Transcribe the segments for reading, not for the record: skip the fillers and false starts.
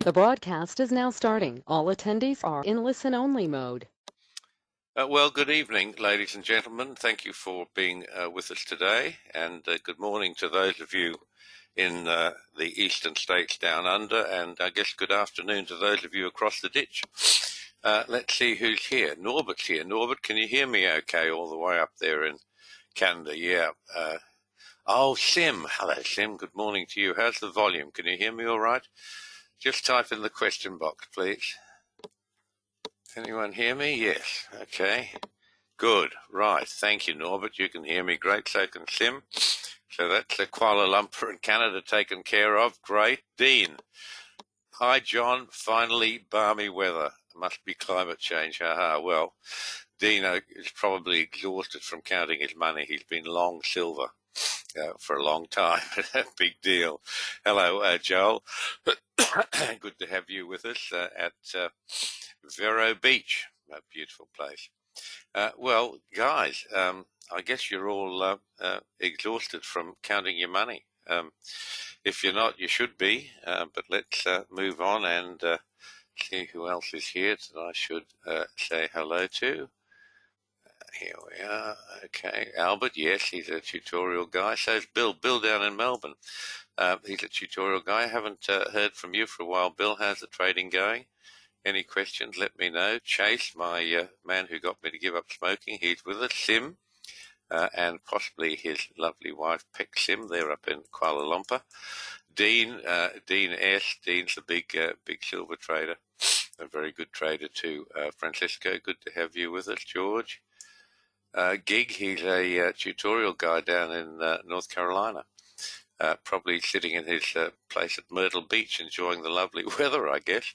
The broadcast is now starting. All attendees are in listen-only mode. Well, good evening, ladies and gentlemen. Thank you for being with us today, and good morning to those of you in the eastern states down under, and I guess good afternoon to those of you across the ditch. Let's see who's here. Norbert's here. Norbert, can you hear me okay all the way up there in Canada? Yeah. Sim. Hello, Sim. Good morning to you. How's the volume? Can you hear me all right? Just type in the question box, please. Anyone hear me? Yes. Okay. Good. Right. Thank you, Norbert. You can hear me. Great. So can Sim. So that's the Kuala Lumpur and Canada taken care of. Great. Dean. Hi, John. Finally, balmy weather. Must be climate change. Haha. Well, Dean is probably exhausted from counting his money. He's been long silver for a long time. Big deal. Hello, Joel. Good to have you with us at Vero Beach. A beautiful place. Well, guys, I guess you're all exhausted from counting your money. If you're not, you should be. But let's move on and see who else is here that I should say hello to. Here we are. Okay, Albert, yes, he's a tutorial guy. So is Bill. Bill down in Melbourne. He's a tutorial guy. I haven't heard from you for a while, Bill. How's the trading going? Any questions, let me know. Chase, my man who got me to give up smoking, he's with us. Sim, and possibly his lovely wife, Peck Sim, they're up in Kuala Lumpur. Dean, Dean S. Dean's a big silver trader, a very good trader too. Francisco, good to have you with us. George. Gig, he's a tutorial guy down in North Carolina. Probably sitting in his place at Myrtle Beach, enjoying the lovely weather, I guess.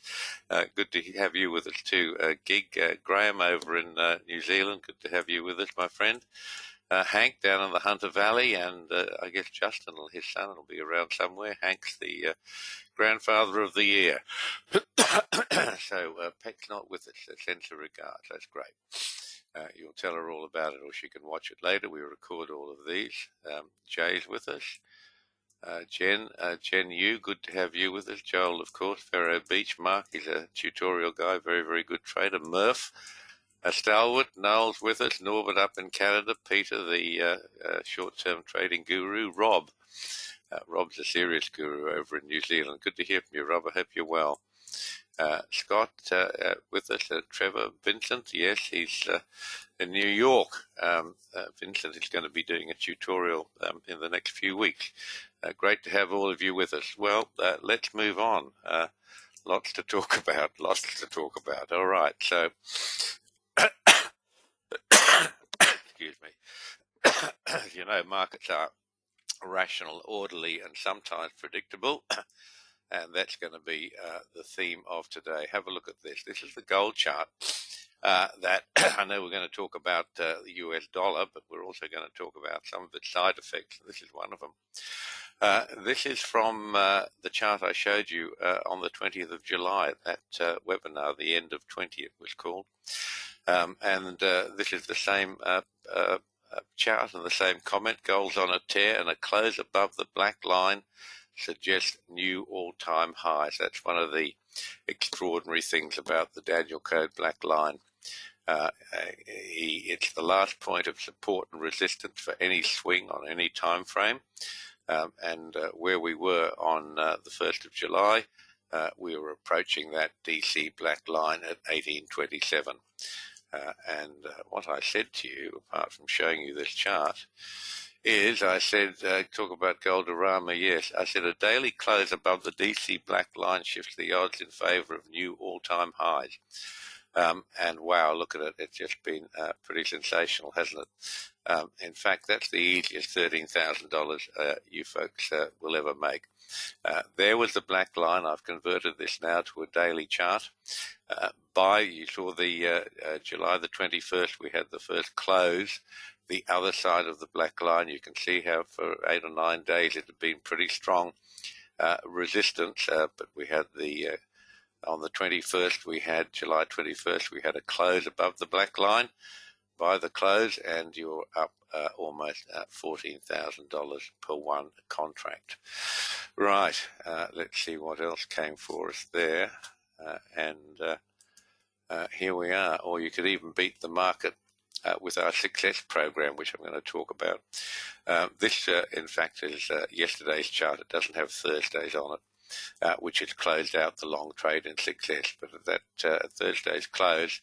Good to have you with us too. Gig, Graham over in New Zealand, good to have you with us, my friend. Hank down in the Hunter Valley, and I guess Justin, his son, will be around somewhere. Hank's the grandfather of the year. So Peck's not with us, so sends her regards. That's great. You'll tell her all about it, or she can watch it later. We record all of these. Jay's with us. Jen Yu, good to have you with us. Joel, of course, Vero Beach. Mark is a tutorial guy, very, very good trader. Murph, a stalwart. Noel's with us. Norbert up in Canada. Peter, the short-term trading guru. Rob. Rob's a serious guru over in New Zealand. Good to hear from you, Rob. I hope you're well. Scott with us. Trevor. Vincent, yes, he's in New York. Vincent is going to be doing a tutorial in the next few weeks. Great to have all of you with us. Well, let's move on. Lots to talk about. All right, so excuse me. You know, markets are rational, orderly, and sometimes predictable. And that's going to be the theme of today. Have a look at this. This is the gold chart that I know we're going to talk about the US dollar, but we're also going to talk about some of its side effects. This is one of them. This is from the chart I showed you on the 20th of July, that webinar, the end of 20 it was called. And this is the same chart and the same comment. Gold's on a tear, and a close above the black line suggests new all-time highs. That's one of the extraordinary things about the Daniel Code black line. It's the last point of support and resistance for any swing on any time frame. And where we were on the 1st of July, we were approaching that DC black line at 1827. And what I said to you, apart from showing you this chart, is I said, talk about Goldorama, yes. I said a daily close above the DC black line shifts the odds in favor of new all-time highs. And wow, look at it. It's just been pretty sensational, hasn't it? In fact, that's the easiest $13,000 you folks will ever make. There was the black line. I've converted this now to a daily chart. You saw the July the 21st, we had the first close. The other side of the black line, you can see how for 8 or 9 days it had been pretty strong resistance, but we had on the 21st, July 21st, we had a close above the black line. by the close, and you're up almost $14,000 per one contract. Right, let's see what else came for us there. Here we are. Or you could even beat the market with our success program, which I'm going to talk about. This, in fact, is yesterday's chart. It doesn't have Thursdays on it, which has closed out the long trade in success. But at that Thursday's close,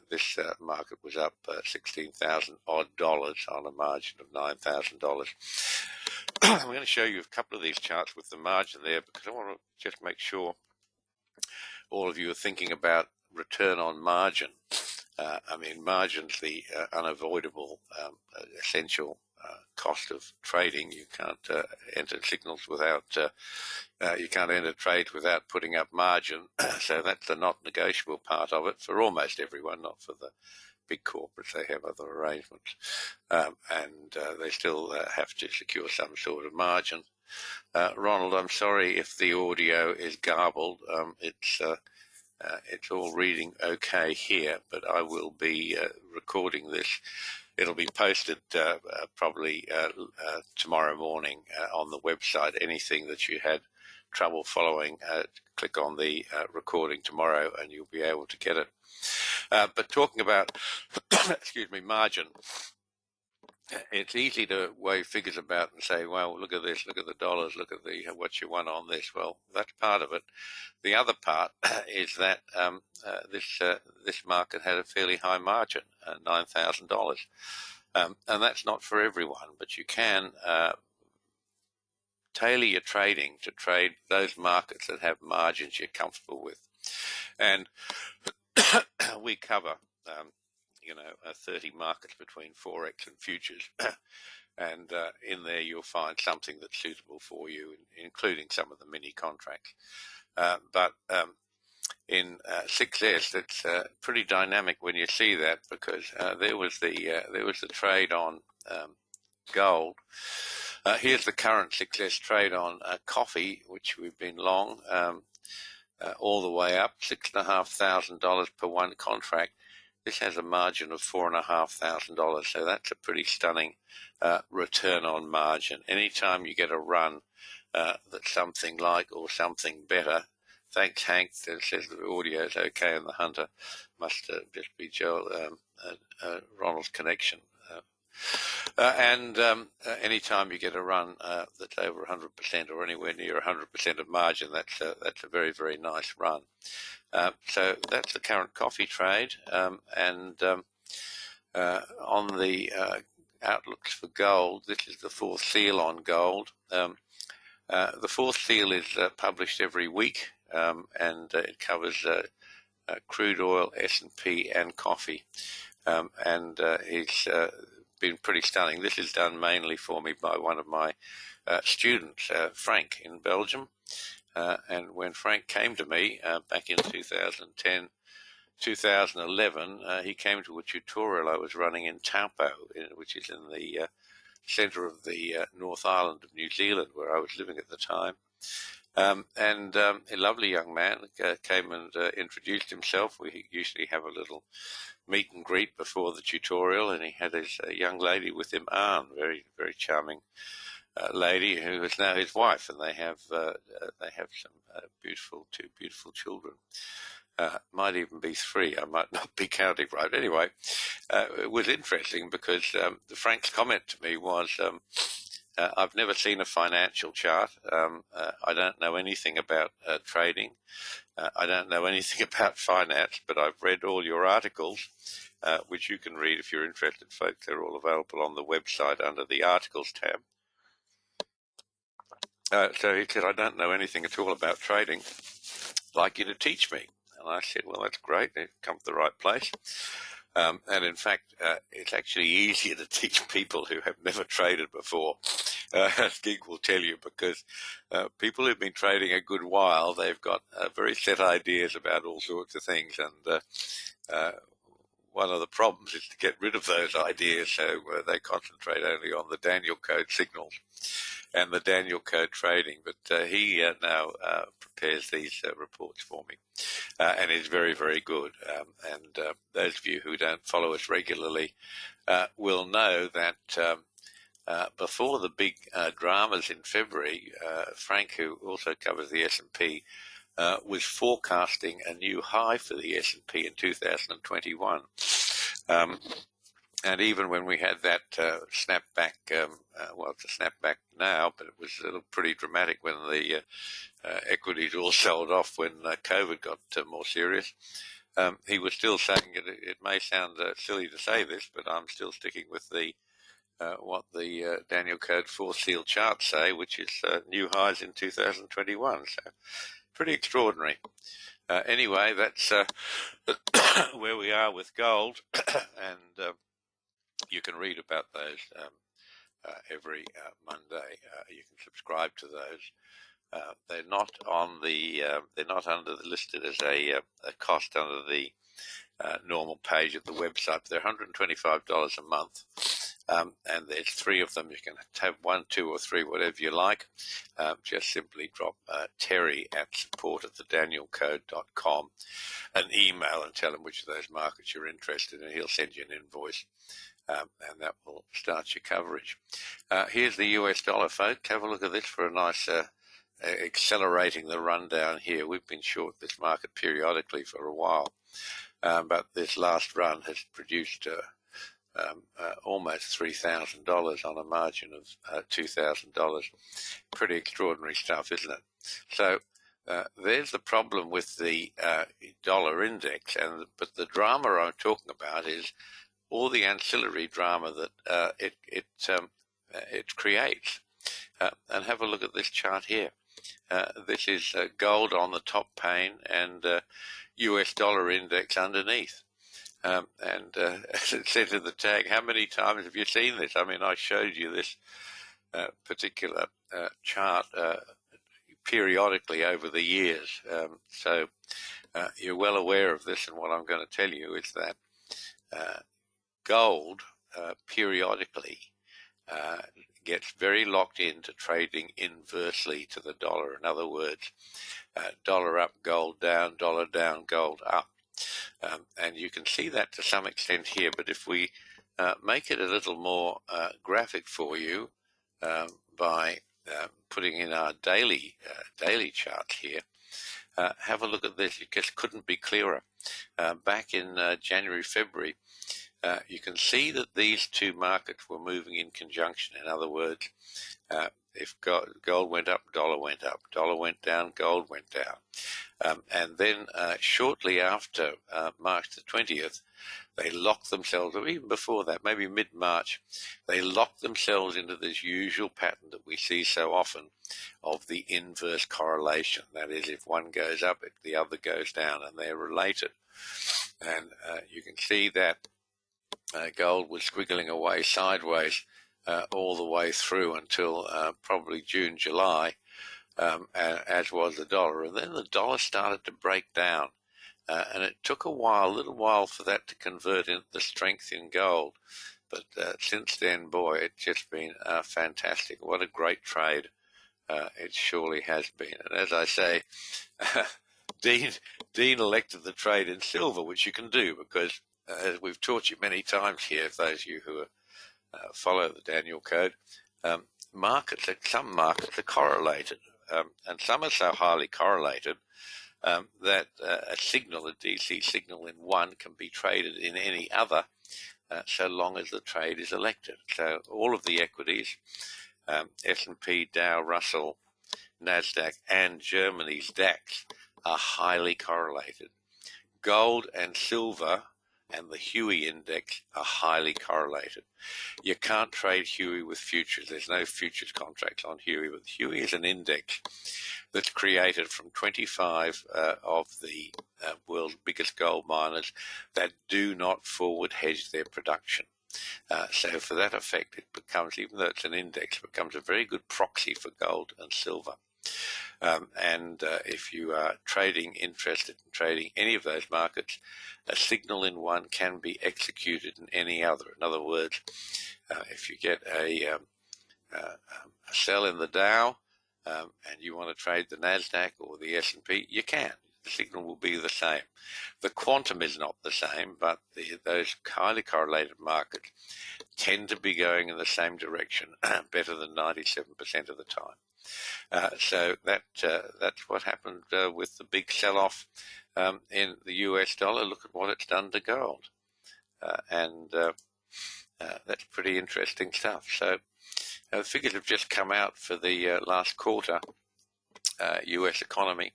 this market was up 16,000 odd dollars on a margin of $9,000. I'm going to show you a couple of these charts with the margin there, because I want to just make sure all of you are thinking about return on margin. I mean, margin's the unavoidable, essential cost of trading. You can't enter signals without, you can't enter trades without putting up margin. So that's the not negotiable part of it for almost everyone, not for the big corporates. They have other arrangements, and they still have to secure some sort of margin. Ronald, I'm sorry if the audio is garbled. It's all reading okay here, but I will be recording this. It'll be posted probably tomorrow morning on the website. Anything that you had trouble following, click on the recording tomorrow and you'll be able to get it. But talking about, excuse me, margin, it's easy to wave figures about and say, well, look at this, look at the dollars, look at the what you won on this. Well, that's part of it. The other part is that this market had a fairly high margin, $9,000, and that's not for everyone. But you can tailor your trading to trade those markets that have margins you're comfortable with, and we cover 30 markets between Forex and futures, and in there you'll find something that's suitable for you, including some of the mini contracts. But in 6S, it's pretty dynamic when you see that, because there was the trade on gold. Here's the current 6S trade on coffee, which we've been long, all the way up, $6,500 per one contract. This has a margin of $4,500, so that's a pretty stunning return on margin. Anytime you get a run that's something like or something better. Thanks, Hank. That says the audio is okay, and the Hunter must just be Ronald's connection. Anytime you get a run that's over 100% or anywhere near 100% of margin, that's a very, very nice run. So that's the current coffee trade, and on the outlooks for gold, this is the fourth seal on gold. The fourth seal is published every week, and it covers crude oil, S&P, and coffee, and it's been pretty stunning. This is done mainly for me by one of my students, Frank, in Belgium. And when Frank came to me back in 2010, 2011, he came to a tutorial I was running in Taupo, which is in the centre of the North Island of New Zealand, where I was living at the time. And a lovely young man came and introduced himself. We usually have a little meet and greet before the tutorial, and he had his young lady with him, Anne, very, very charming lady who is now his wife, and they have some two beautiful children. Might even be three. I might not be counting right. Anyway, it was interesting because Frank's comment to me was, I've never seen a financial chart. I don't know anything about trading. I don't know anything about finance, but I've read all your articles, which you can read if you're interested, folks. They're all available on the website under the articles tab. So he said, I don't know anything at all about trading. I'd like you to teach me. And I said, well, that's great. You've come to the right place. And in fact, it's actually easier to teach people who have never traded before, as Gig will tell you, because people who've been trading a good while, they've got very set ideas about all sorts of things. And one of the problems is to get rid of those ideas, so they concentrate only on the Daniel Code signals and the Daniel Code trading. But he now prepares these reports for me. and is very, very good. And those of you who don't follow us regularly will know that before the big dramas in February, Frank, who also covers the S&P, was forecasting a new high for the S&P in 2021. And even when we had that snapback, well, it's a snapback now, but it was pretty dramatic when the equities all sold off when COVID got more serious. He was still saying it may sound silly to say this, but I'm still sticking with what the Daniel Code 4 Seal charts say, which is new highs in 2021. So pretty extraordinary. Anyway, that's where we are with gold, and you can read about those every Monday. You can subscribe to those. They're not on the. They're not listed as a cost under the normal page at the website. They're $125 a month, and there's 3 of them. You can have 1, 2, or 3, whatever you like. Just simply drop Terry at support@thedanielcode.com an email and tell him which of those markets you're interested in. He'll send you an invoice. And that will start your coverage. Here's the US dollar, folks. Have a look at this for a nice accelerating the rundown here. We've been short this market periodically for a while, but this last run has produced almost $3,000 on a margin of $2,000. Pretty extraordinary stuff, isn't it? So there's the problem with the dollar index, but the drama I'm talking about is all the ancillary drama that it creates. And have a look at this chart here. This is gold on the top pane and US dollar index underneath. And as it says in the tag, how many times have you seen this? I mean, I showed you this particular chart periodically over the years. So you're well aware of this, and what I'm going to tell you is that gold periodically gets very locked into trading inversely to the dollar. In other words, dollar up, gold down, dollar down, gold up. And you can see that to some extent here, but if we make it a little more graphic for you by putting in our daily charts here, have a look at this. It just couldn't be clearer. Back in January, February, you can see that these 2 markets were moving in conjunction. In other words, if gold went up, dollar went up. Dollar went down, gold went down. And then shortly after March the 20th, they locked themselves, or even before that, maybe mid-March, they locked themselves into this usual pattern that we see so often of the inverse correlation. That is, if one goes up, the other goes down, and they're related. And you can see that gold was squiggling away sideways all the way through until probably June, July, as was the dollar. And then the dollar started to break down, and it took a little while for that to convert into the strength in gold. But since then, boy, it's just been fantastic. What a great trade it surely has been. And as I say, Dean elected the trade in silver, which you can do because, as we've taught you many times here, those of you who follow the Daniel Code, some markets are correlated, and some are so highly correlated that a DC signal in one can be traded in any other, so long as the trade is elected. So all of the equities, S&P, Dow, Russell, NASDAQ, and Germany's DAX are highly correlated. Gold and silver and the Huey index are highly correlated. You can't trade Huey with futures. There's no futures contracts on Huey, but Huey is an index that's created from 25 of the world's biggest gold miners that do not forward hedge their production. So for that effect, it becomes, even though it's an index, it becomes a very good proxy for gold and silver. And if you are interested in trading any of those markets, a signal in one can be executed in any other. In other words, if you get a sell in the Dow and you want to trade the NASDAQ or the S&P, you can. the signal will be the same. The quantum is not the same, but those highly correlated markets tend to be going in the same direction better than 97% of the time. So that's what happened with the big sell-off in the US dollar. Look at what it's done to gold. And that's pretty interesting stuff. So the figures have just come out for the last quarter US economy,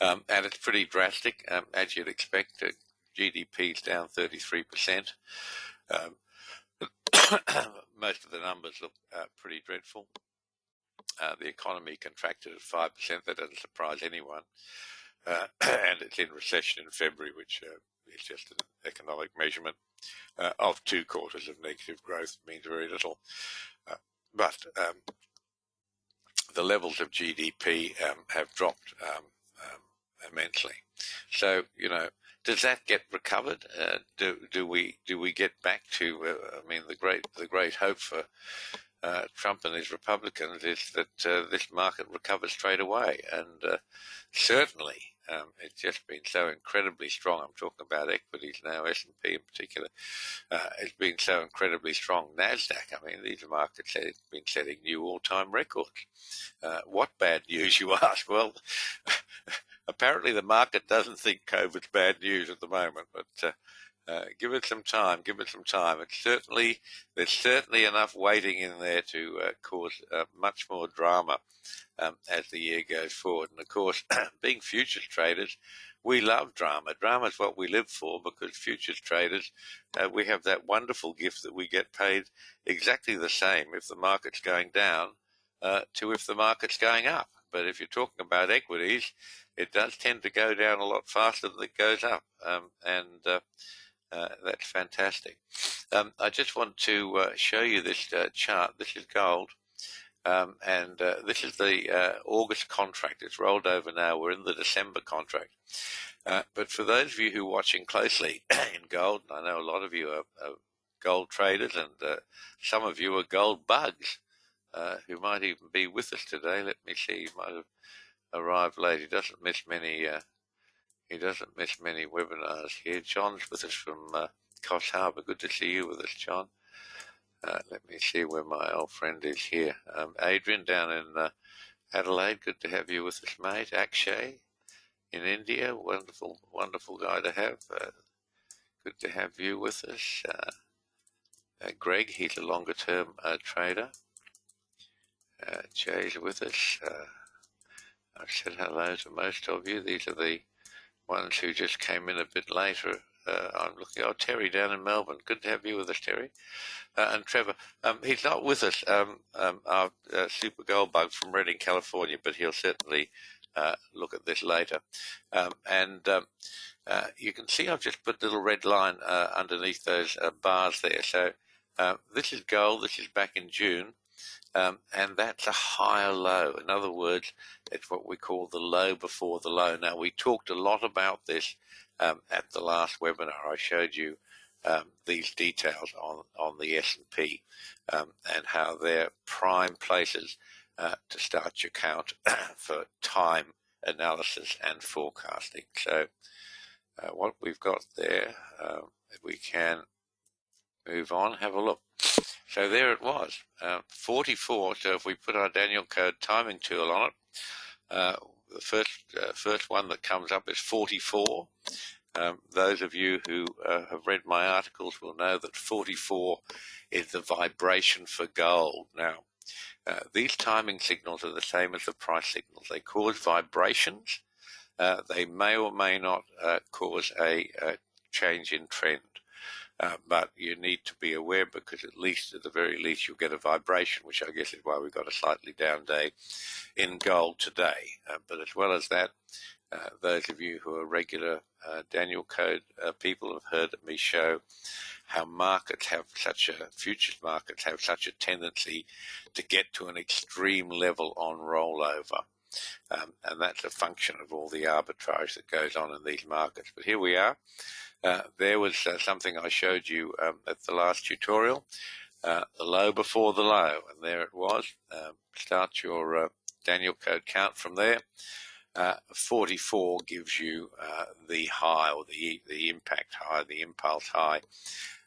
and it's pretty drastic, as you'd expect. GDP is down 33%. Most of the numbers look pretty dreadful. The economy contracted at 5%. That doesn't surprise anyone. And it's in recession in February, which is just an economic measurement of 2 quarters of negative growth. Means very little. But the levels of GDP have dropped immensely. So, does that get recovered? Do we get back to? The great hope for Trump and his Republicans is that this market recovers straight away, and certainly it's just been so incredibly strong. I'm talking about equities now, S&P in particular. It's been so incredibly strong. NASDAQ, these markets have been setting new all-time records. What bad news, you ask? Well, apparently the market doesn't think COVID's bad news at the moment, but give it some time. There's certainly enough waiting in there to cause much more drama as the year goes forward. And of course, being futures traders, we love drama. Drama is what we live for, because futures traders, we have that wonderful gift that we get paid exactly the same if the market's going down to if the market's going up. But if you're talking about equities, it does tend to go down a lot faster than it goes up, and that's fantastic. I just want to show you this chart. This is gold, and this is the August contract. It's rolled over now. We're in the December contract. But for those of you who are watching closely in gold, and I know a lot of you are gold traders, and some of you are gold bugs who might even be with us today. Let me see. He might have arrived late. He doesn't miss many webinars here. John's with us from Coffs Harbour. Good to see you with us, John. Let me see where my old friend is here. Adrian down in Adelaide. Good to have you with us, mate. Akshay in India. Wonderful, wonderful guy to have. Good to have you with us. Greg, he's a longer term trader. Jay's with us. I've said hello to most of you. These are the ones who just came in a bit later. I'm looking. Oh, Terry down in Melbourne. Good to have you with us, Terry. And Trevor. He's not with us, our super gold bug from Redding, California, but he'll certainly look at this later. You can see I've just put a little red line underneath those bars there. So this is gold. This is back in June. And that's a higher low. In other words, it's what we call the low before the low. Now, we talked a lot about this at the last webinar. I showed you these details on the S&P and how they're prime places to start your count for time analysis and forecasting. So what we've got there, if we can move on, have a look. So there it was, 44. So if we put our Daniel code timing tool on it, the first one that comes up is 44. Those of you who have read my articles will know that 44 is the vibration for gold. Now, these timing signals are the same as the price signals. They cause vibrations. They may or may not cause a change in trend. But you need to be aware, because at the very least, you'll get a vibration, which I guess is why we've got a slightly down day in gold today. But as well as that, those of you who are regular Daniel Code people have heard me show how futures markets have such a tendency to get to an extreme level on rollover. And that's a function of all the arbitrage that goes on in these markets. But here we are. There was something I showed you at the last tutorial, the low before the low, and there it was. Start your Daniel code count from there. 44 gives you the high, or the impact high, the impulse high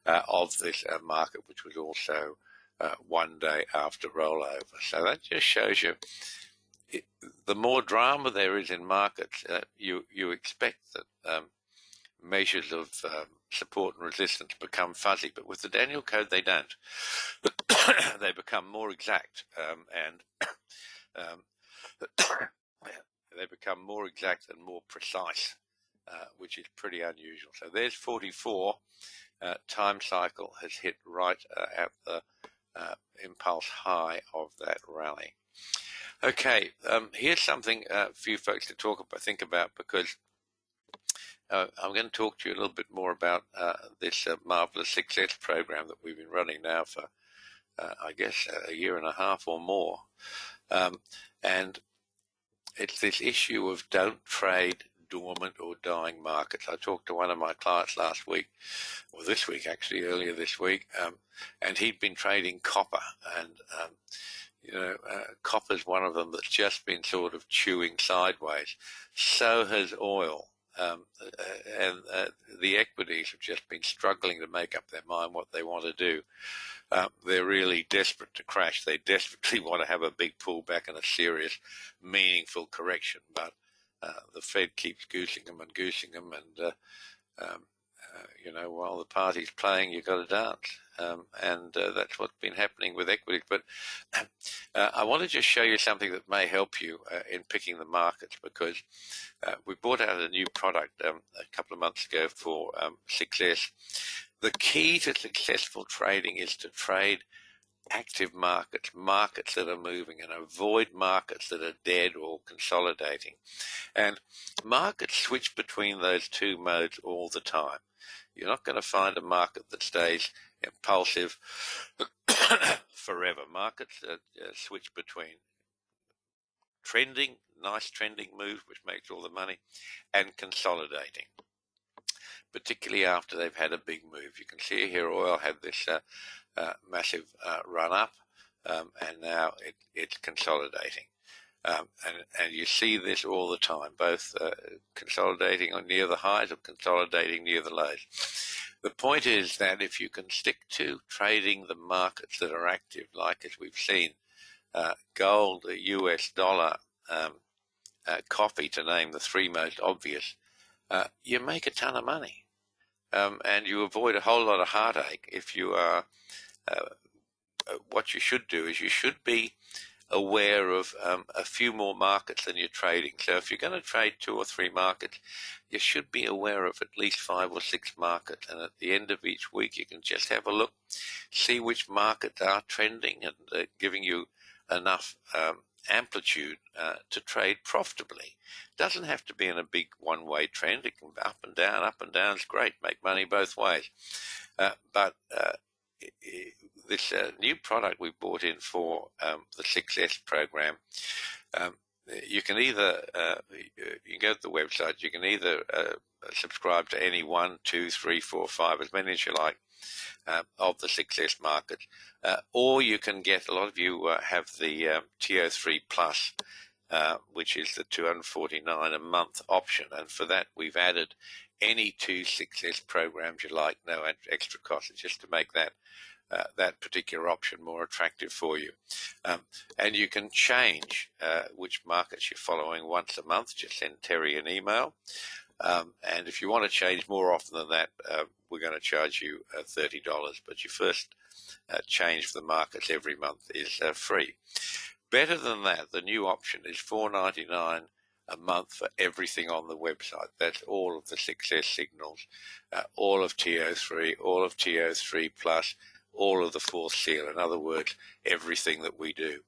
of this market, which was also 1 day after rollover. So that just shows you the more drama there is in markets, you expect that measures of support and resistance become fuzzy, but with the Daniel Code they don't. They become more exact, and they become more exact and more precise, which is pretty unusual. So there's 44. Time cycle has hit right at the impulse high of that rally. Okay, here's something for you folks to think about, because I'm going to talk to you a little bit more about this marvelous success program that we've been running now for, I guess, a year and a half or more. And it's this issue of don't trade dormant or dying markets. I talked to one of my clients last week, or this week actually, earlier this week, and he'd been trading copper, and copper's one of them that's just been sort of chewing sideways. So has oil. And the equities have just been struggling to make up their mind what they want to do. They're really desperate to crash. They desperately want to have a big pullback and a serious, meaningful correction. But the Fed keeps goosing them, and while the party's playing, you've got to dance. And that's what's been happening with equities. But I want to just show you something that may help you in picking the markets, because we brought out a new product a couple of months ago for success. The key to successful trading is to trade active markets, markets that are moving, and avoid markets that are dead or consolidating. And markets switch between those two modes all the time. You're not going to find a market that stays impulsive forever. Markets switch between trending, nice trending moves, which makes all the money, and consolidating, particularly after they've had a big move. You can see here oil had this massive run up, and now it's consolidating. And you see this all the time, both consolidating on near the highs or consolidating near the lows. The point is that if you can stick to trading the markets that are active, like as we've seen, gold, the US dollar, coffee, to name the three most obvious, you make a ton of money. And you avoid a whole lot of heartache if you are, what you should do is you should be aware of a few more markets than you're trading. So if you're going to trade 2 or 3 markets, you should be aware of at least 5 or 6 markets. And at the end of each week, you can just have a look, see which markets are trending and giving you enough amplitude to trade profitably. It doesn't have to be in a big one-way trend. It can be up and down is great, make money both ways. But this new product we bought in for the Success program, you can either you can go to the website, you can either subscribe to any 1, 2, 3, 4, 5, as many as you like, of the success markets, or you can get, a lot of you have the TO3 Plus, which is the $249 a month option, and for that we've added any 2 success programs you like, no extra cost. It's just to make that that particular option more attractive for you. And you can change which markets you're following once a month. Just send Terry an email. And if you want to change more often than that, we're going to charge you $30. But your first change for the markets every month is free. Better than that, the new option is $4.99 a month for everything on the website. That's all of the success signals, all of TO3, all of TO3 Plus, all of the fourth seal. In other words, everything that we do.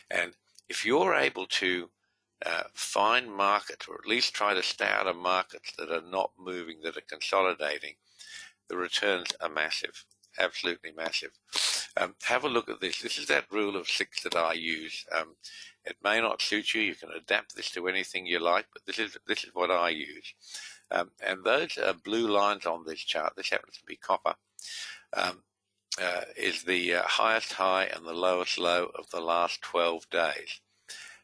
And if you're able to find markets, or at least try to stay out of markets that are not moving, that are consolidating, the returns are massive, absolutely massive. Have a look at this. This is that rule of 6 that I use. It may not suit you. You can adapt this to anything you like, but this is what I use. And those blue lines on this chart, this happens to be copper, is the highest high and the lowest low of the last 12 days.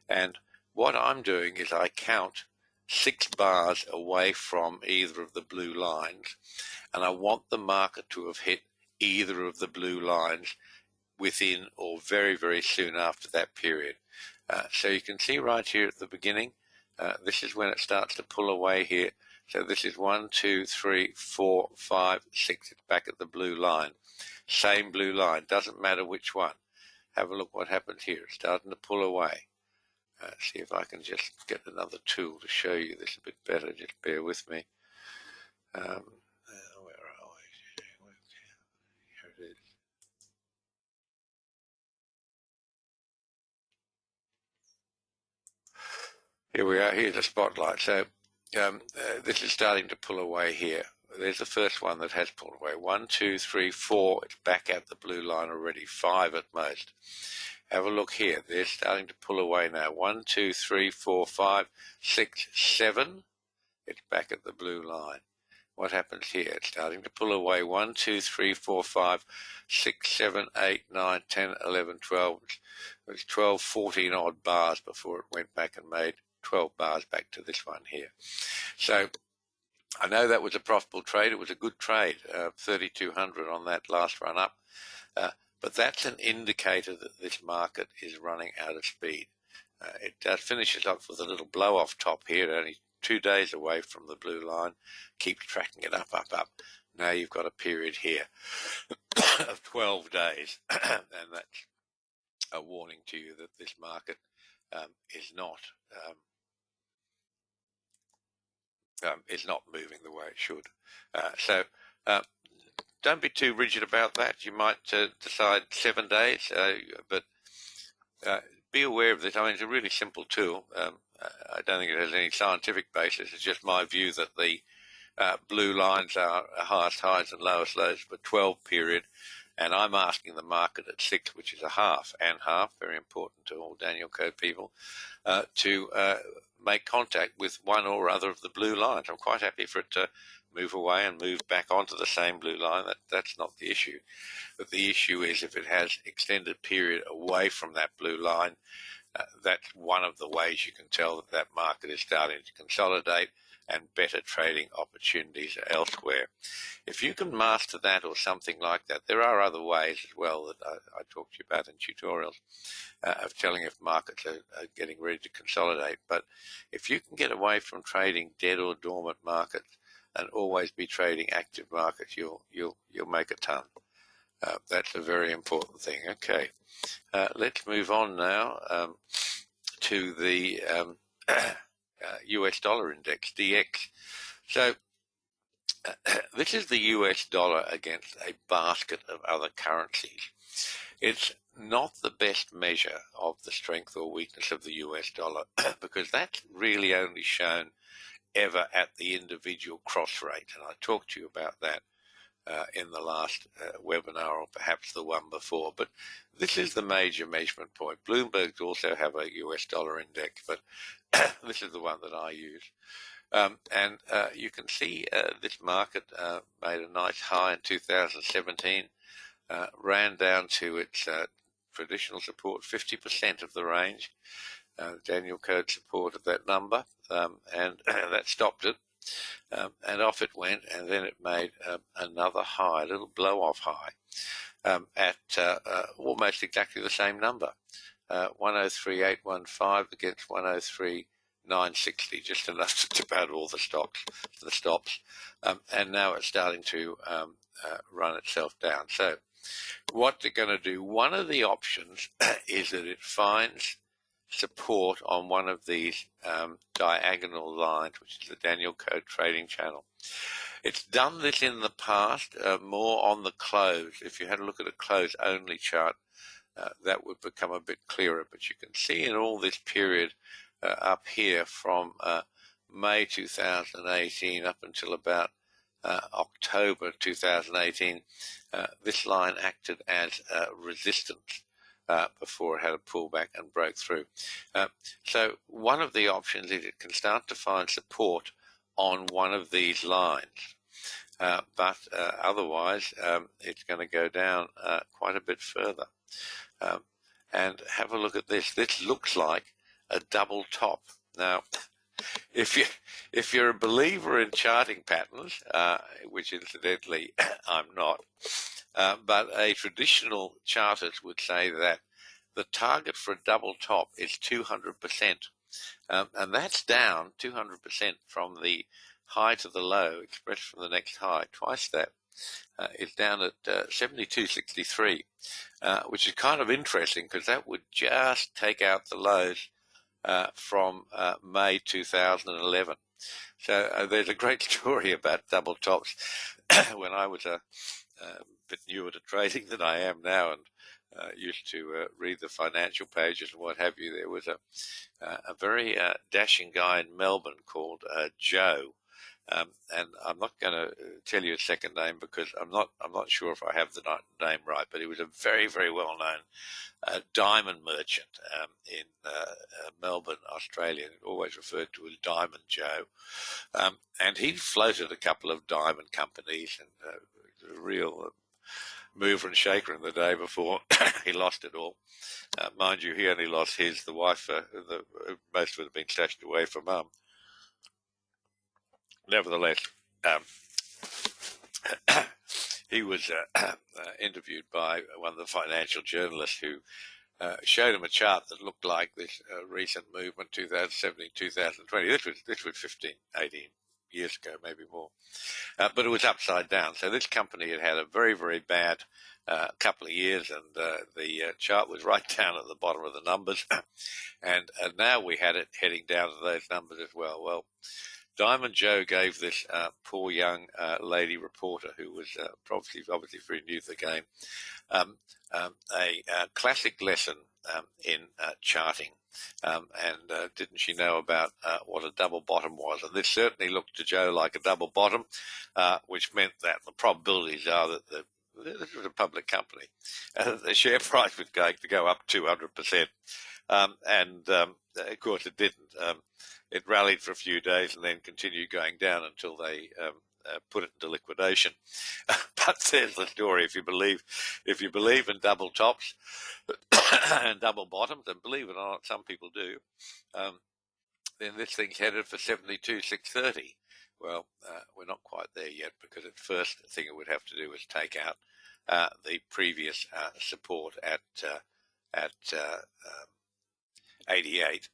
And what I'm doing is I count 6 bars away from either of the blue lines, and I want the market to have hit either of the blue lines within or very, very soon after that period. So you can see right here at the beginning, this is when it starts to pull away here. So this is 1, 2, 3, 4, 5, 6. It's back at the blue line. Same blue line, doesn't matter which one. Have a look what happens here. It's starting to pull away. See if I can just get another tool to show you this a bit better. Just bear with me. Where are we? Here it is. Here we are. Here's the spotlight. So this is starting to pull away here. There's the first one that has pulled away. 1, 2, 3, 4. It's back at the blue line already. 5 at most. Have a look here. They're starting to pull away now. 1, 2, 3, 4, 5, 6, 7. It's back at the blue line. What happens here? It's starting to pull away. 1, 2, 3, 4, 5, 6, 7, 8, 9, 10, 11, 12. It was 12, 14 odd bars before it went back and made 12 bars back to this one here. So I know that was a profitable trade. It was a good trade, 3,200 on that last run up. But that's an indicator that this market is running out of speed. It finishes up with a little blow-off top here, only 2 days away from the blue line, keeps tracking it up, up, up. Now you've got a period here of 12 days, and that's a warning to you that this market is not moving the way it should. So don't be too rigid about that. You might decide 7 days, but be aware of this. I mean, it's a really simple tool. I don't think it has any scientific basis. It's just my view that the blue lines are highest highs and lowest lows for 12 period, and I'm asking the market at 6, which is a half, very important to all Daniel Code people, to make contact with one or other of the blue lines. I'm quite happy for it to move away and move back onto the same blue line. That's not the issue. But the issue is if it has extended period away from that blue line, that's one of the ways you can tell that that market is starting to consolidate and better trading opportunities elsewhere. If you can master that or something like that, there are other ways as well that I talk to you about in tutorials of telling if markets are getting ready to consolidate. But if you can get away from trading dead or dormant markets and always be trading active markets, you'll make a ton. That's a very important thing. Okay, let's move on now to the US dollar index, DX. So this is the US dollar against a basket of other currencies. It's not the best measure of the strength or weakness of the US dollar because that's really only shown ever at the individual cross rate. And I talked to you about that in the last webinar or perhaps the one before. But this is the major measurement point. Bloomberg also have a US dollar index, but this is the one that I use. And you can see this market made a nice high in 2017, ran down to its traditional support, 50% of the range. Daniel Code supported that number, and that stopped it. And off it went, and then it made another high, a little blow-off high, at almost exactly the same number, 103.815 against 103.960, just enough to about all the stops, and now it's starting to run itself down. So what they're going to do, one of the options is that it finds support on one of these diagonal lines, which is the Daniel Code trading channel. It's done this in the past, more on the close. If you had a look at a close only chart, that would become a bit clearer. But you can see in all this period up here from May 2018 up until about October 2018, this line acted as resistance before it had a pullback and broke through. So one of the options is it can start to find support on one of these lines, but otherwise it's going to go down quite a bit further. And have a look at this. This looks like a double top. Now, if you're a believer in charting patterns, which incidentally I'm not, but a traditional chartist would say that the target for a double top is 200%, and that's down 200% from the high to the low, expressed from the next high. Twice that is down at 72.63, which is kind of interesting because that would just take out the lows from May 2011. So there's a great story about double tops. When I was a bit newer to trading than I am now, and used to read the financial pages and what have you, there was a very dashing guy in Melbourne called Joe. And I'm not going to tell you his second name because I'm not sure if I have the name right, but he was a very, very well-known diamond merchant in Melbourne, Australia, always referred to as Diamond Joe. And he floated a couple of diamond companies, and a real mover and shaker in the day before he lost it all. Mind you, he only lost his. The wife, most of it had been stashed away from mum. Nevertheless, he was interviewed by one of the financial journalists who showed him a chart that looked like this recent movement, 2017, 2020. This was 15, 18 years ago, maybe more. But it was upside down. So this company had a very, very bad couple of years, and the chart was right down at the bottom of the numbers. And now we had it heading down to those numbers as well. Well, Diamond Joe gave this poor young lady reporter, who was obviously very new to the game, a classic lesson in charting. And didn't she know about what a double bottom was? And this certainly looked to Joe like a double bottom, which meant that the probabilities are that this was a public company. The share price was going to go up 200%. And of course it didn't. It rallied for a few days and then continued going down until they put it into liquidation. But there's the story. If you believe in double tops and double bottoms, and believe it or not, some people do, then this thing's headed for 72,630. Well, we're not quite there yet, because the first thing it would have to do is take out the previous support at 88.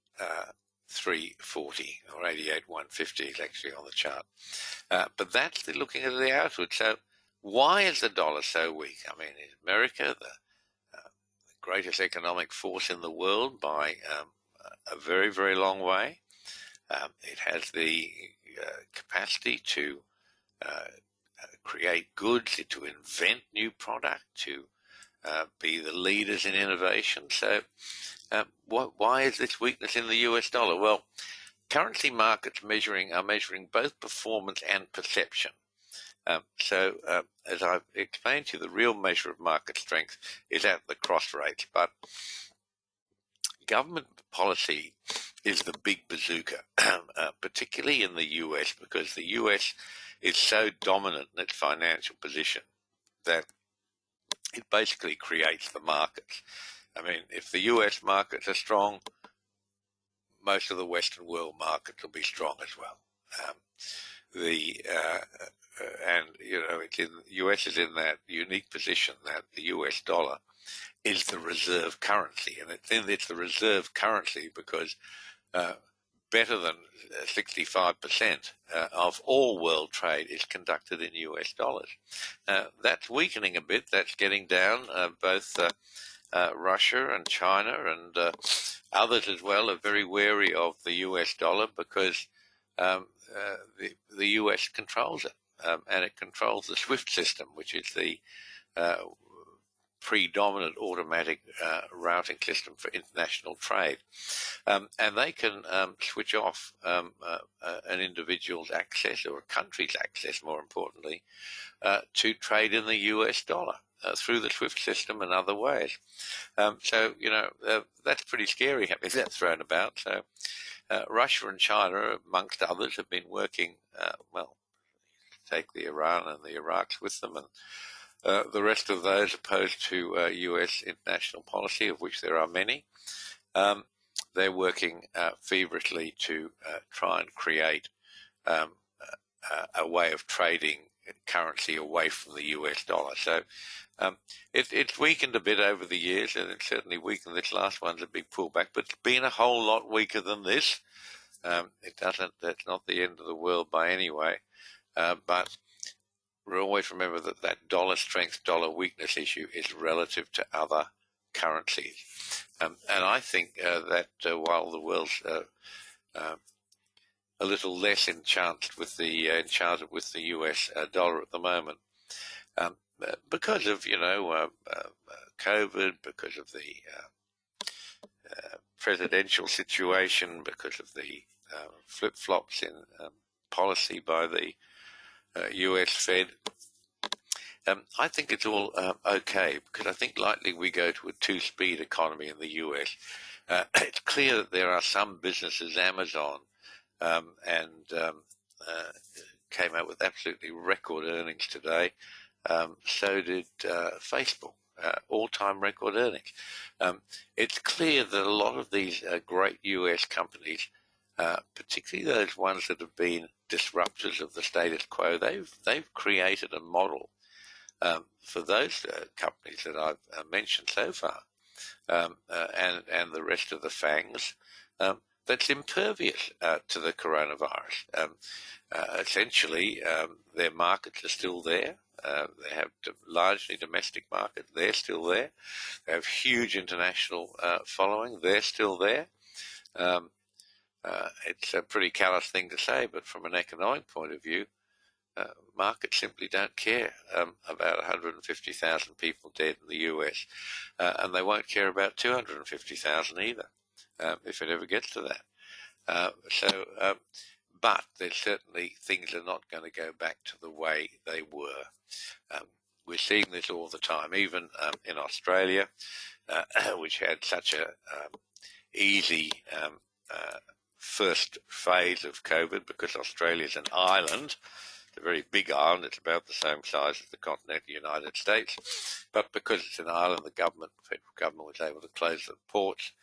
340 or 88 150 is actually on the chart, but that's looking at the outward. So why is the dollar so weak? I mean, is America the greatest economic force in the world by a very, very long way? It has the capacity to create goods, to invent new product, to be the leaders in innovation. So why is this weakness in the US dollar? Well, currency markets are measuring both performance and perception. So as I've explained to you, the real measure of market strength is at the cross rates, but government policy is the big bazooka, particularly in the US, because the US is so dominant in its financial position that it basically creates the markets. I mean, if the US markets are strong, most of the Western world markets will be strong as well. And you know, the US is in that unique position that the US dollar is the reserve currency, and it's the reserve currency because better than 65% of all world trade is conducted in US dollars. That's weakening a bit. That's getting down. Both Russia and China and others as well are very wary of the US dollar because the US controls it, and it controls the SWIFT system, which is the predominant automatic routing system for international trade. And they can switch off an individual's access, or a country's access, more importantly, to trade in the US dollar through the SWIFT system and other ways. So, you know, that's pretty scary having that thrown about. So Russia and China, amongst others, have been working, take the Iran and the Iraqs with them, and the rest of those opposed to US international policy, of which there are many. they're working feverishly to try and create a way of trading currency away from the US dollar. So it's weakened a bit over the years, and it's certainly weakened. This last one's a big pullback, but it's been a whole lot weaker than this. That's not the end of the world by any way, but we always remember that dollar strength, dollar weakness issue is relative to other currencies. And I think that while the world's a little less enchanted with the US dollar at the moment, because of COVID, because of the presidential situation, because of the flip-flops in policy by the US Fed, I think it's all okay, because I think likely we go to a two-speed economy in the US. It's clear that there are some businesses, Amazon, came out with absolutely record earnings today. So did Facebook, all-time record earnings. It's clear that a lot of these great US companies, particularly those ones that have been disruptors of the status quo, they've created a model for those companies that I've mentioned so far, and the rest of the FANGs, that's impervious to the coronavirus. Essentially, their markets are still there. They have largely domestic markets. They're still there. They have huge international following. They're still there. It's a pretty callous thing to say, but from an economic point of view, markets simply don't care about 150,000 people dead in the US, and they won't care about 250,000 either, if it ever gets to that. But there's certainly things are not going to go back to the way they were. We're seeing this all the time, even in Australia, which had such a easy first phase of COVID, because Australia's an island. It's a very big island. It's about the same size as the continental United States. But because it's an island, the federal government was able to close the ports,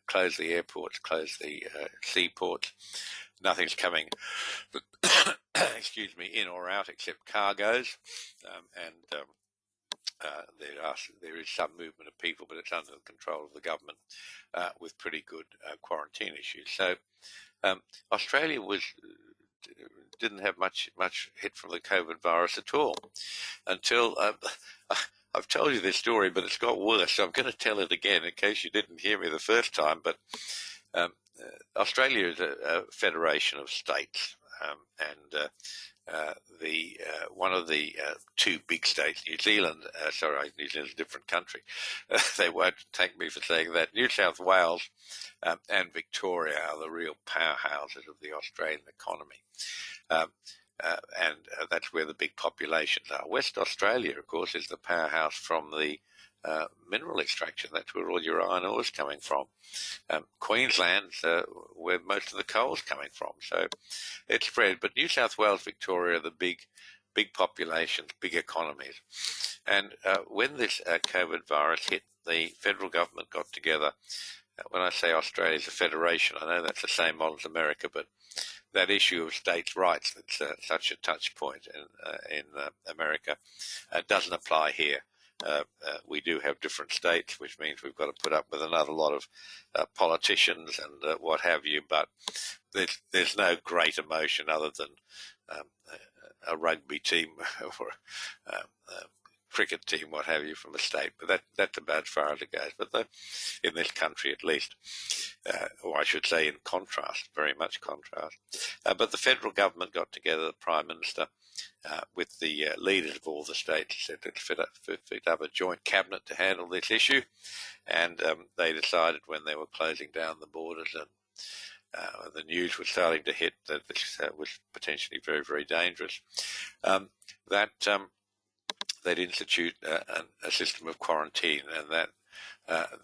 close the airports, close the seaports. Nothing's coming, excuse me, in or out except cargoes, there is some movement of people, but it's under the control of the government with pretty good quarantine issues. So Australia didn't have much hit from the COVID virus at all until I've told you this story, but it's got worse, so I'm going to tell it again in case you didn't hear me the first time. But Australia is a federation of states, and one of the two big states, New Zealand, New Zealand's a different country. They won't take me for saying that. New South Wales and Victoria are the real powerhouses of the Australian economy. And that's where the big populations are. West Australia, of course, is the powerhouse from the mineral extraction. That's where all your iron ore is coming from. Queensland's where most of the coal is coming from. So it's spread. But New South Wales, Victoria are the big populations, big economies. And when this COVID virus hit, the federal government got together. When I say Australia's a federation, I know that's the same model as America, but that issue of states' rights, that's such a touch point in America, doesn't apply here. We do have different states, which means we've got to put up with another lot of politicians and what have you, but there's no great emotion other than a rugby team or cricket team, what have you, from a state. But that's about as far as it goes. But in this country, at least, or I should say in contrast, very much contrast. But the federal government got together, the Prime Minister, with the leaders of all the states, said let's fit up a joint cabinet to handle this issue. And they decided when they were closing down the borders and the news was starting to hit that this was potentially very, very dangerous, that they'd institute a system of quarantine, and that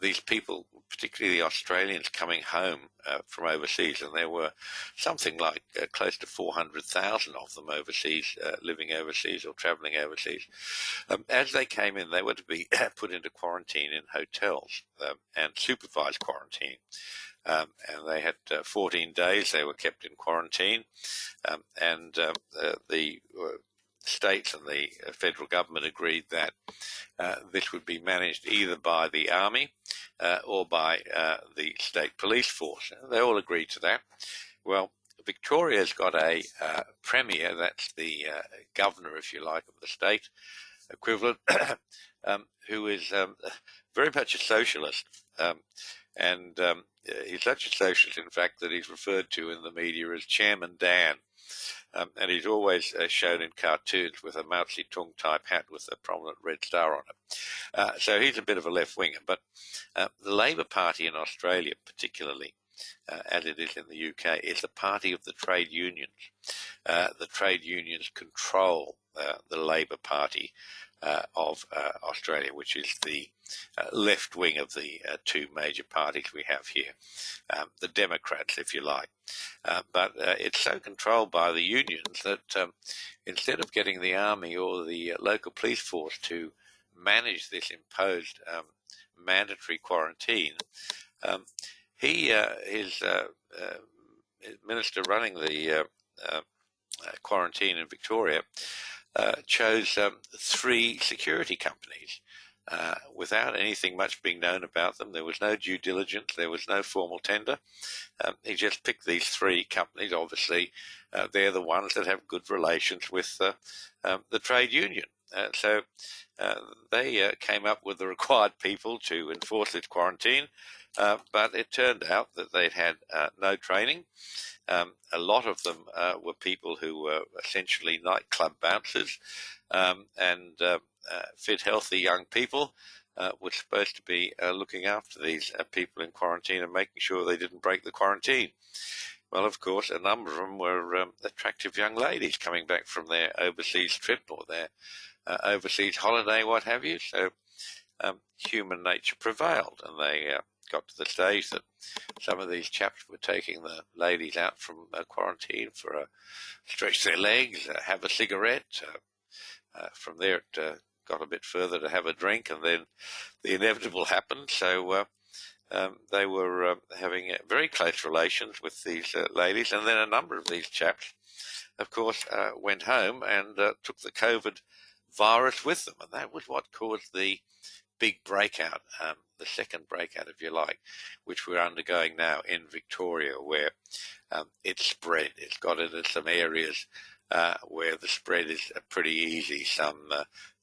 these people, particularly the Australians coming home from overseas, and there were something like close to 400,000 of them overseas, living overseas or travelling overseas. As they came in, they were to be put into quarantine in hotels and supervised quarantine. and they had 14 days they were kept in quarantine, and the states and the federal government agreed that this would be managed either by the army or by the state police force. They all agreed to that. Well, Victoria's got a premier, that's the governor, if you like, of the state equivalent, who is very much a socialist. And he's such a socialist, in fact, that he's referred to in the media as Chairman Dan. And he's always shown in cartoons with a Mao Zedong type hat with a prominent red star on it. So he's a bit of a left-winger. But the Labour Party in Australia, particularly, as it is in the UK, is the party of the trade unions. The trade unions control the Labour Party of Australia, which is the left wing of the two major parties we have here, the Democrats, if you like. But it's so controlled by the unions that instead of getting the army or the local police force to manage this imposed mandatory quarantine, his minister running the quarantine in Victoria chose 3 security companies without anything much being known about them. There was no due diligence. There was no formal tender. He just picked these 3 companies. Obviously, they're the ones that have good relations with the trade union. So they came up with the required people to enforce this quarantine, but it turned out that they'd had no training. A lot of them were people who were essentially nightclub bouncers, and fit, healthy young people were supposed to be looking after these people in quarantine and making sure they didn't break the quarantine. Well, of course, a number of them were attractive young ladies coming back from their overseas trip or their overseas holiday, what have you. So human nature prevailed, and they got to the stage that some of these chaps were taking the ladies out from quarantine for a stretch their legs, have a cigarette. From there, it got a bit further to have a drink, and then the inevitable happened. So they were having very close relations with these ladies, and then a number of these chaps, of course, went home and took the COVID virus with them, and that was what caused the big breakout, the second breakout, if you like, which we're undergoing now in Victoria, where it's spread. It's got into some areas where the spread is pretty easy, some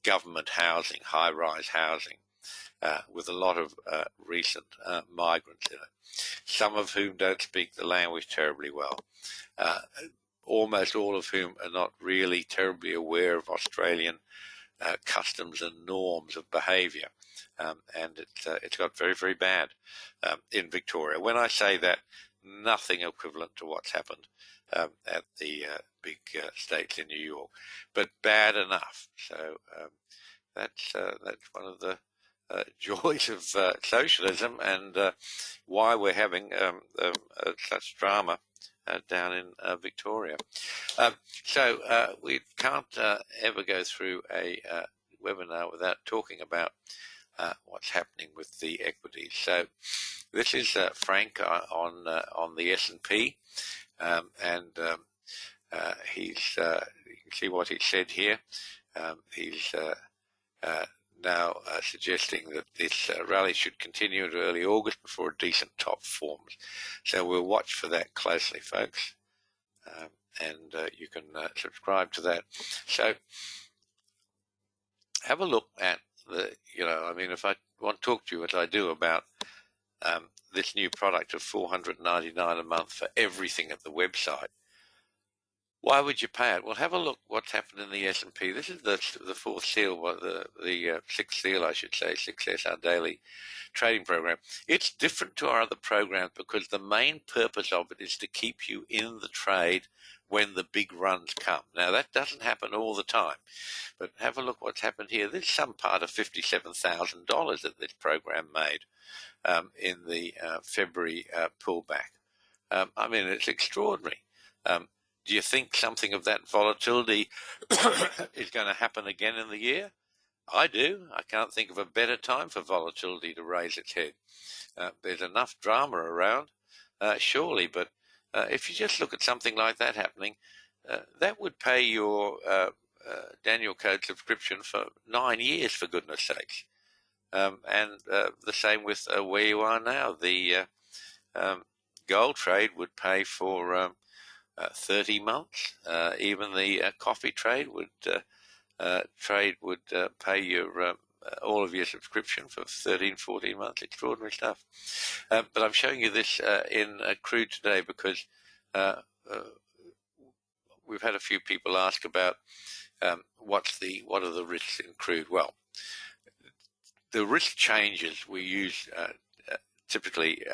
government housing, high-rise housing, with a lot of recent migrants in it, some of whom don't speak the language terribly well, almost all of whom are not really terribly aware of Australian customs and norms of behaviour, and it's got very, very bad in Victoria. When I say that, nothing equivalent to what's happened at the big states in New York, but bad enough. So that's one of the joys of socialism, and why we're having such drama down in Victoria. So we can't ever go through a webinar without talking about what's happening with the equities. So this is Frank on the S&P, and he's you can see what he said here. He's now suggesting that this rally should continue into early August before a decent top forms. So we'll watch for that closely, folks, and you can subscribe to that. So have a look at if I want to talk to you, as I do, about this new product of $499 a month for everything at the website, why would you pay it? Well, have a look what's happened in the S&P. This is the fourth seal, the sixth seal, I should say, 6S, our daily trading program. It's different to our other programs because the main purpose of it is to keep you in the trade when the big runs come. Now, that doesn't happen all the time, but have a look what's happened here. There's some part of $57,000 that this program made in the February pullback. It's extraordinary. Do you think something of that volatility is going to happen again in the year? I do. I can't think of a better time for volatility to raise its head. There's enough drama around. surely, but if you just look at something like that happening, that would pay your Daniel Code subscription for 9 years, for goodness sakes. And the same with where you are now. The gold trade would pay for 30 months. Even the coffee trade would pay your all of your subscription for 13, 14 months. Extraordinary stuff. But I'm showing you this in Crude today because we've had a few people ask about what are the risks in crude. Well, the risk changes. We use typically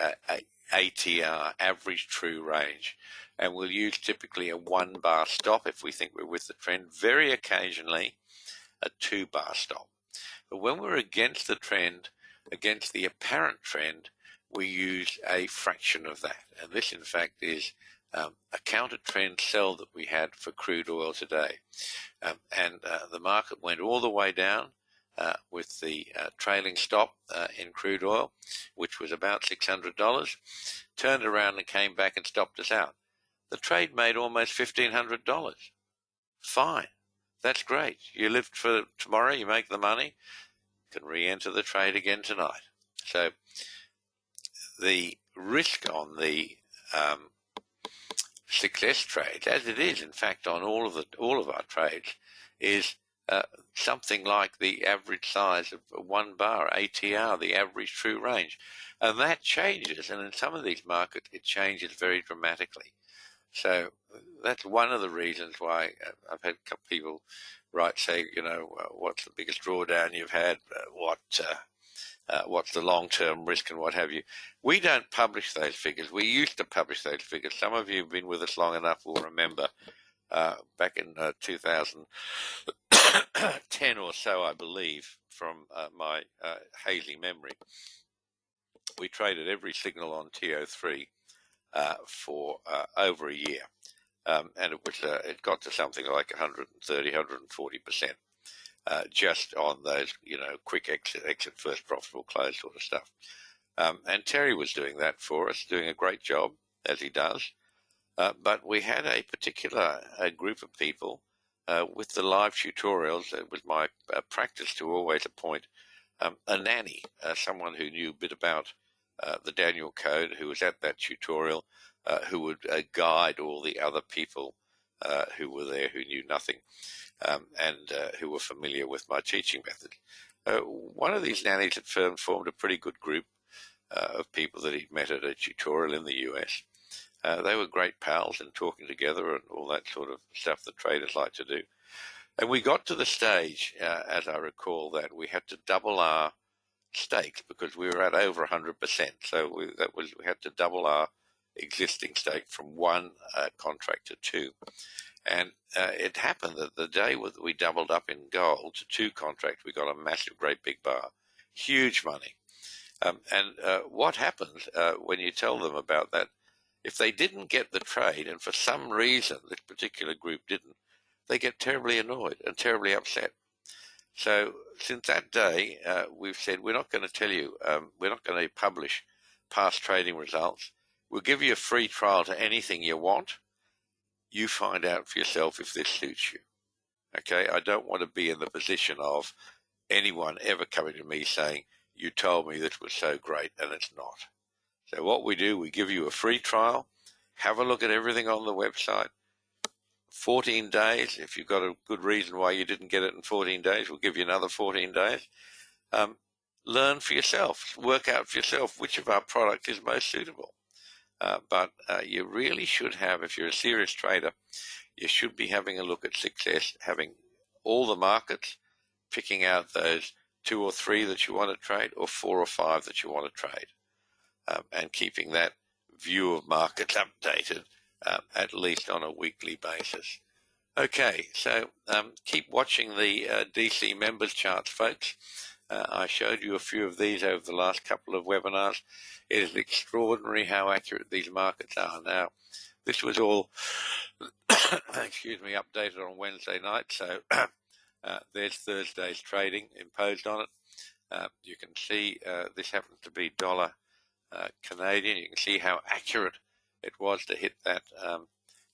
ATR, average true range, and we'll use typically a 1-bar stop if we think we're with the trend, very occasionally a 2-bar stop. But when we're against the trend, against the apparent trend, we use a fraction of that. And this, in fact, is a counter-trend sell that we had for crude oil today. And the market went all the way down with the trailing stop in crude oil, which was about $600, turned around and came back and stopped us out. The trade made almost $1,500. Fine. That's great. You live for tomorrow, you make the money, can re-enter the trade again tonight. So the risk on the success trades, as it is in fact on all of our trades, is something like the average size of a 1-bar ATR, the average true range, and that changes. And in some of these markets, it changes very dramatically. So that's one of the reasons why I've had a couple of people say, what's the biggest drawdown you've had? What's the long-term risk and what have you? We don't publish those figures. We used to publish those figures. Some of you who've been with us long enough will remember back in 2010 or so, I believe, from my hazy memory, we traded every signal on TO3 for over a year, and it got to something like 130, 140%, just on those quick exit first profitable close sort of stuff. And Terry was doing that for us, doing a great job, as he does. But we had a particular group of people with the live tutorials. It was my practice to always appoint a nanny, someone who knew a bit about the Daniel Code, who was at that tutorial, who would guide all the other people who were there, who knew nothing, and who were familiar with my teaching method. One of these nannies had formed a pretty good group of people that he'd met at a tutorial in the US. They were great pals and talking together and all that sort of stuff that traders like to do. And we got to the stage, as I recall, that we had to double our stakes because we were at over 100%. So we had to double our existing stake from 1 contract to 2. And it happened that the day we doubled up in gold to 2 contracts, we got a massive, great big bar, huge money. And what happens when you tell them about that? If they didn't get the trade, and for some reason this particular group didn't, they get terribly annoyed and terribly upset. So since that day, we've said we're not going to tell you, we're not going to publish past trading results. We'll give you a free trial to anything you want. You find out for yourself if this suits you. Okay, I don't want to be in the position of anyone ever coming to me saying, you told me this was so great and it's not. So what we do, we give you a free trial, have a look at everything on the website. 14 days, if you've got a good reason why you didn't get it in 14 days, we'll give you another 14 days. Learn for yourself, work out for yourself which of our products is most suitable. But you really should have, if you're a serious trader, you should be having a look at success, having all the markets, picking out those 2 or 3 that you want to trade, or 4 or 5 that you want to trade, and keeping that view of markets updated at least on a weekly basis. Okay, so keep watching the DC members charts, folks. I showed you a few of these over the last couple of webinars. It is extraordinary how accurate these markets are now. This was all, excuse me, updated on Wednesday night, so there's Thursday's trading imposed on it. You can see this happens to be dollar Canadian. You can see how accurate it was to hit that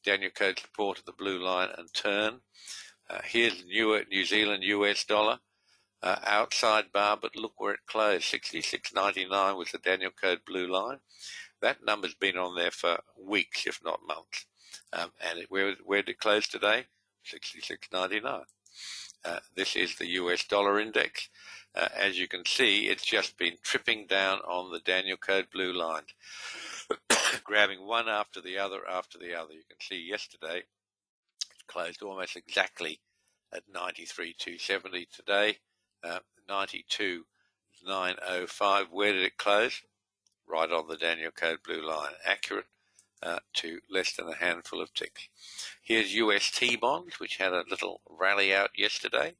Daniel Code support at the blue line and turn. Here's New Zealand US dollar. Outside bar, but look where it closed. 66.99 was the Daniel Code blue line. That number's been on there for weeks, if not months. And where did it close today? 66.99. This is the US dollar index. As you can see, it's just been tripping down on the Daniel Code blue line, grabbing one after the other after the other. You can see yesterday it closed almost exactly at 93.270 today. 92.905. Where did it close? Right on the Daniel Code blue line. Accurate to less than a handful of ticks. Here's UST bonds, which had a little rally out yesterday.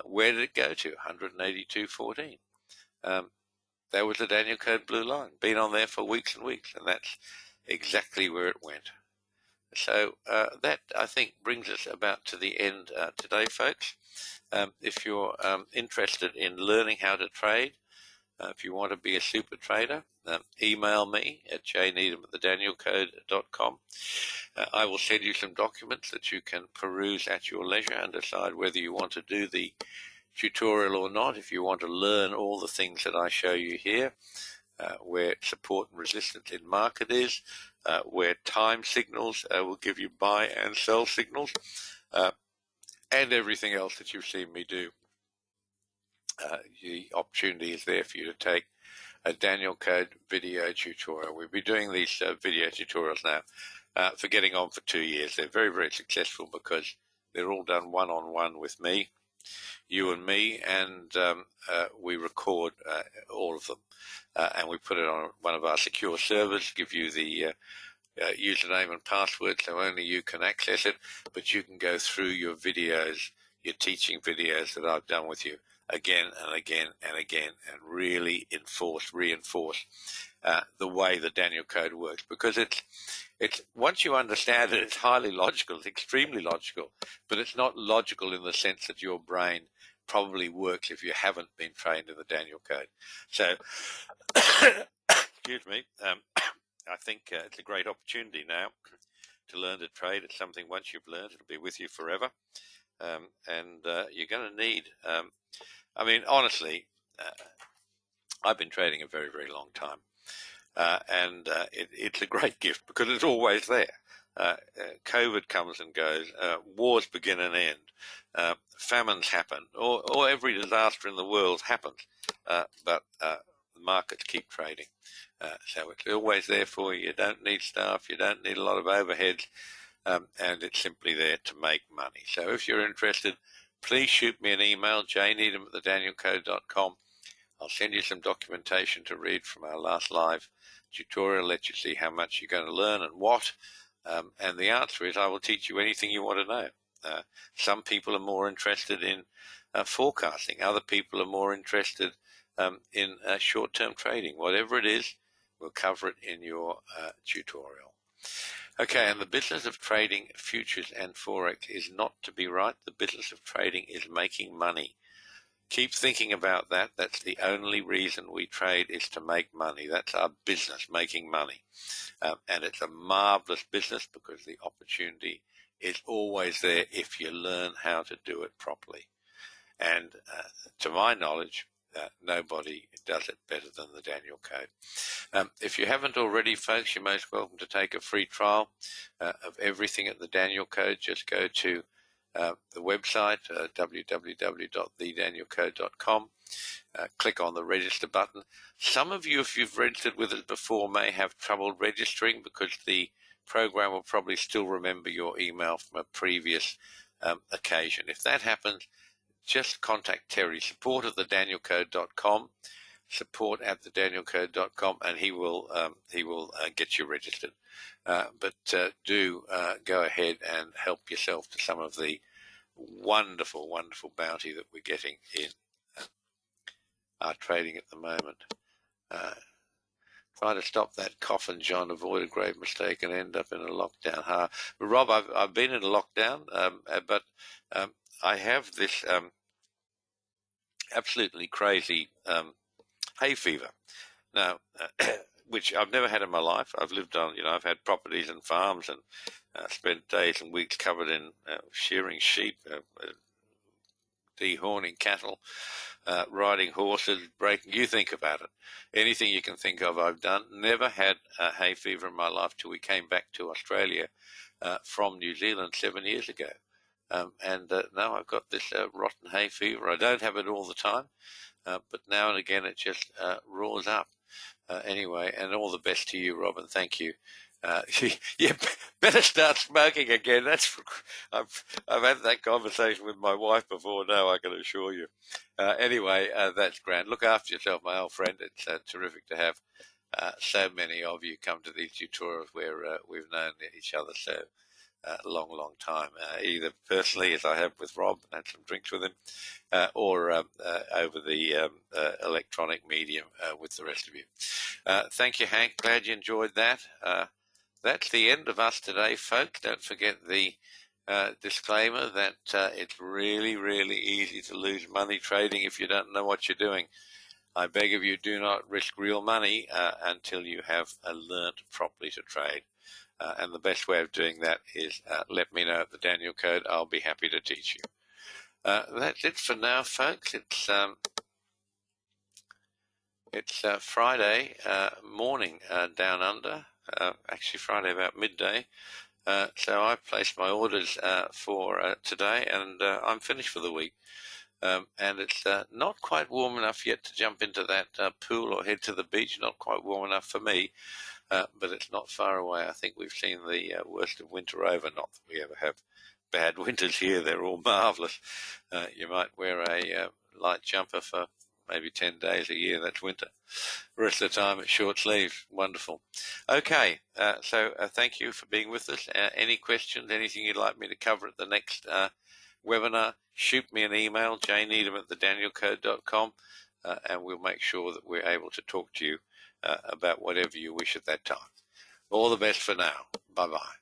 Where did it go to? 182.14. That was the Daniel Code blue line. Been on there for weeks and weeks, and that's exactly where it went. So that, I think, brings us about to the end today, folks. If you're interested in learning how to trade, if you want to be a super trader, email me at jneedham@thedanielcode.com. I will send you some documents that you can peruse at your leisure and decide whether you want to do the tutorial or not. If you want to learn all the things that I show you here, where support and resistance in market is, where time signals will give you buy and sell signals, and everything else that you've seen me do. The opportunity is there for you to take a Daniel Code video tutorial. We'll be doing these video tutorials now for getting on for 2 years. They're very, very successful because they're all done one-on-one with me, you and me, and we record all of them. And we put it on one of our secure servers, give you the username and password so only you can access it, but you can go through your videos, your teaching videos that I've done with you again and again and again, and really reinforce the way the Daniel Code works, because it's once you understand it, it's highly logical, it's extremely logical, but it's not logical in the sense that your brain probably works if you haven't been trained in the Daniel Code. So, excuse me, I think it's a great opportunity now to learn to trade. It's something once you've learned, it'll be with you forever. And you're going to need, I mean, honestly, I've been trading a very, very long time. And it's a great gift because it's always there. COVID comes and goes, wars begin and end, famines happen, or every disaster in the world happens, but the markets keep trading. So it's always there for you. You don't need staff, you don't need a lot of overheads, and it's simply there to make money. So if you're interested, please shoot me an email, jneedham@thedanielcode.com. I'll send you some documentation to read from our last live tutorial, let you see how much you're going to learn and what. And the answer is I will teach you anything you want to know. Some people are more interested in forecasting. Other people are more interested in short-term trading. Whatever it is, we'll cover it in your tutorial. Okay, and the business of trading futures and Forex is not to be right. The business of trading is making money. Keep thinking about that. That's the only reason we trade, is to make money. That's our business, making money. And it's a marvelous business because the opportunity is always there if you learn how to do it properly. And to my knowledge, nobody does it better than the Daniel Code. If you haven't already, folks, you're most welcome to take a free trial of everything at the Daniel Code. Just go to the website, www.thedanielcode.com. Click on the register button. Some of you, if you've registered with us before, may have trouble registering because the program will probably still remember your email from a previous occasion. If that happens, just contact Terry, support@thedanielcode.com, support@thedanielcode.com, and he will get you registered. But do go ahead and help yourself to some of the wonderful, wonderful bounty that we're getting in our trading at the moment. Try to stop that cough, John. Avoid a grave mistake and end up in a lockdown. But Rob, I've been in a lockdown, but I have this absolutely crazy hay fever. Now, which I've never had in my life. I've lived on, I've had properties and farms and spent days and weeks covered in shearing sheep, dehorning cattle, riding horses, breaking. You think about it. Anything you can think of, I've done. Never had hay fever in my life till we came back to Australia from New Zealand 7 years ago. And now I've got this rotten hay fever. I don't have it all the time, but now and again it just roars up. Anyway, and all the best to you, Robin. Thank you. You better start smoking again. I've had that conversation with my wife before now, I can assure you. Anyway, that's grand. Look after yourself, my old friend. It's terrific to have so many of you come to these tutorials where we've known each other so long time, either personally, as I have with Rob, and had some drinks with him, or over the electronic medium with the rest of you. Thank you, Hank. Glad you enjoyed that. That's the end of us today, folks. Don't forget the disclaimer that it's really, really easy to lose money trading if you don't know what you're doing. I beg of you, do not risk real money until you have learned properly to trade. And the best way of doing that is let me know at the Daniel Code. I'll be happy to teach you. That's it for now, folks. It's Friday morning down under. Actually Friday about midday. So I've placed my orders for today, and I'm finished for the week. And it's not quite warm enough yet to jump into that pool or head to the beach. Not quite warm enough for me, but it's not far away. I think we've seen the worst of winter over. Not that we ever have bad winters here. They're all marvellous. You might wear a light jumper for maybe 10 days a year. That's winter. The rest of the time it's short sleeves. Wonderful. Okay, so thank you for being with us. Any questions, anything you'd like me to cover at the next webinar, shoot me an email, jneedham@thedanielcode.com, and we'll make sure that we're able to talk to you about whatever you wish at that time. All the best for now. Bye-bye.